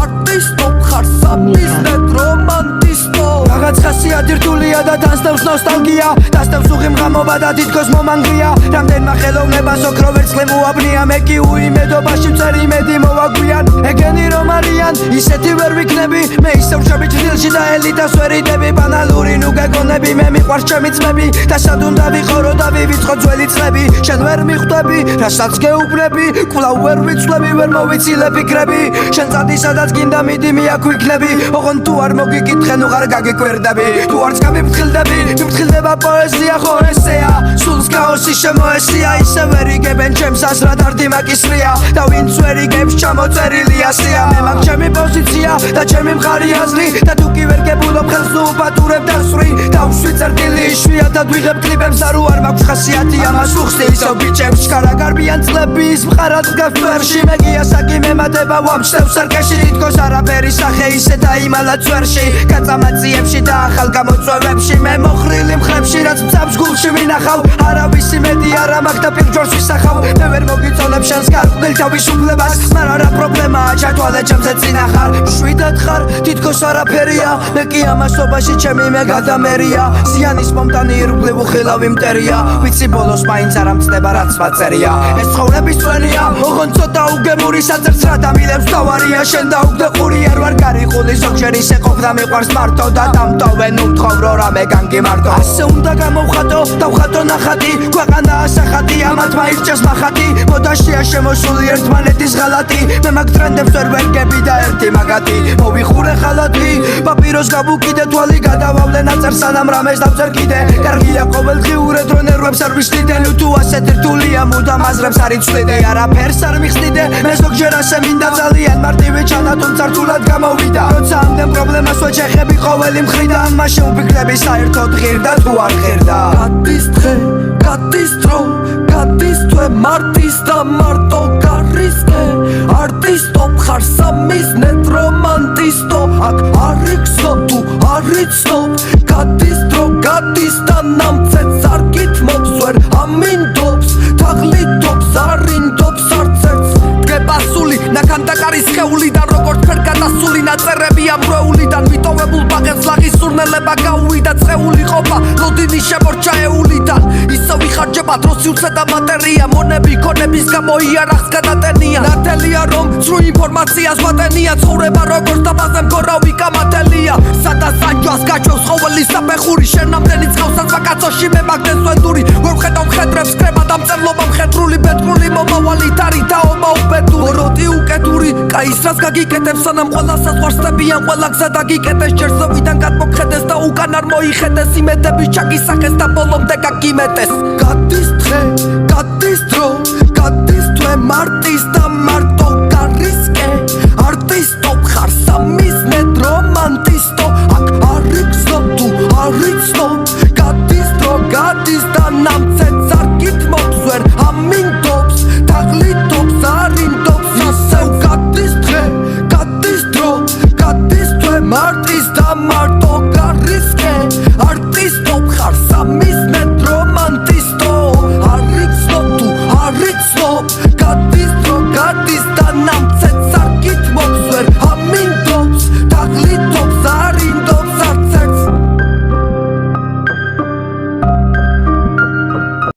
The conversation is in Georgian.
არტისტო ხარ სამიზნედ რომანტისტო რაღაც ხასიათი რთულია და დასდევს ნოსტალგია დასდევს უღიმღამობა და თითქოს მომანგრია რამდენმა ხელოვნებას ოქრო ვერცხლი მოაბნია მე კი უიმედობაში ვწერ იმედი მოვაგვიან ეგენი რომ არიან ისეთი ვერ ვიქნები მე ისევ შევი ჭრილში და ელიტას ვერ იდები ბანალური ნუ გეგონები მე მიყვარს ჩემი ძმები და სად უნდა ვიყო და ვივიწყო ძველი წლები შენ ვერ მიხვდები რასაც გეუბნები კვლავ ვერ ვიცვლები ვერ მოვიცილე ფიქრები შენ წადი სადაც გინდა მიდი მე აქ ვიქნები ოღონ თუ არ მოგიკითხე ნუ არ გაგიკვირდები თუ არც გამიფრთხილდები მიფრთხილდება პოეზია ხო ესეა სულს ქაოსი შემოესია ისე ვერ იგებენ ჩემს აზრად არ დიმაკისრია და ვინც ვერ იგებს ჩამოწერილია სია მე მაგ ჩემი პოზიცია და ჩემი მხარი აზრი და თუ კი ვერ გებულობ ხელს ნუ უპატურებ დასვრი და ვშვიცარ დილი იშვიათად ვიღებ კლიპებს არო არ მაქვს ხასიათი ამას უხსნი ისევ ბიჭებს ჩქარა გარბიან წლების მყარად დგას ფერში მე კი ასაკი მემატება ვამჩნევ სარკეში თითქოს არაფერი სახე ისე დაიმალა წვერში გაწამაციებში და ახალ გამოწვევებში მე მოხრილი მხრებში რაც მწამს გულში ვინახავ არავისი მეტი არ ამაქვს და პირჯორს ვისახავ მე ვერ მოგიწონებ შენს გარყვნილ თავის უფლებას მაგრამ რა პრობლემაა ჩათვალე ჩემზე წინა ხარ შვიდად ხარ თითქოს არაფერია მე კი ამასობაში ჩემი მე გადამერია ზიანის მომტანი ირგვლივ უხილავი მტერია ვიცი ბოლოს მაინც არ ამწდება რაც მაწერია ეს ცხოვრების წვენია ოღონ ცოტა უგემური საძერს რა დამილებს თავარია შენ დაუგდე ყური არ ვარ გარიყული ზოგჯერ ისე ყოფნა მიყვარს მარტო და დამტოვენ უმთხოვრო რამე განგი მარტო ასე უნდა გამოვხატო დავხატო ნახატი ქვეყანა ასახატი ამათ მაირჩეს მახატი მოდაშია შემოსული ერთმანეთის ღალატი მე მაგ ტრენდებს ვერ ვერგები და ერთი მაგათი მოვიხურე ხალათი პაპიროს გავუკიდე თვალი გადავავლე ნაწერ სანამ რამეს დავწერ კიდე კარგია ყოველდღიურად რო ნერვებს არ ვიშლიდე ნუ თუ ასეთ რთულია მუდამ აზრებს არ იცვლიდე არაფერს არ მიხსნიდე მე ზოგჯერ ასე მინდა ძალიან მარტივი ჩანა თუმცა რთულად გამოვიდა როცა ამდენ პრობლემას ვეჩეხები ყოველი მხრიდან მაშინ ვფიქრები საერთოდ ღირდა თუ არ ღირდა გადის დღე გადის დრო გადის თვე მარტის და მარტო გარისკე არტისტო ხარ სამიზნედ რომანტისტო აქ არ იგზნობ თუ არ იცნობ გადის დრო გადის და ნამცეც არ გითმობს ვერ ამინდობს თაღლითობს არ ინდობს არც ერთს დგებასული ნაქანდაკარის ხეულიდან როგორც ფერ გადასული ნაწერები ამბრეულიდან მიტოვებულ ბაღებს ლაღის სურნელება გაუვიდა წეული ყოფა ლოდინი შემორჩა ეულიდან ისე ვიხარჯება დრო სივრცე და მატერია მონები ქონების გამო იარაღს გადატენია ნათელია რომ ძრუ ინფორმაციას ვატენია ცხოვრება როგორც დაბაზე მგორავი კამათელია სადაც ანჯას გაჩვევს ყოველი საფეხური შენ ამდენი წყავსაც ვაკაცოში მე მაგდენს ვენდური ვერ ვხედავ მხედრებს კრება დამწერლობა მხედრული ბეთქრული მომავალი თარი თაობა უბედური მოროდი უკედური კაისრას გაგიკეთებს სანამ ყველა საზღვარსდებიან ყველა გზა დაგიკეთეს ჯერ ზევიდან გადმოგხედეს და უკან არ მოიხედეს იმედების ჩაგისახეს და ბოლომდე გაგიმეტეს გადის დღე გადის დრო გადის თვე მარტის და მარტო გარისკე არტისტო ხარ სამიზნედ რომანტისტო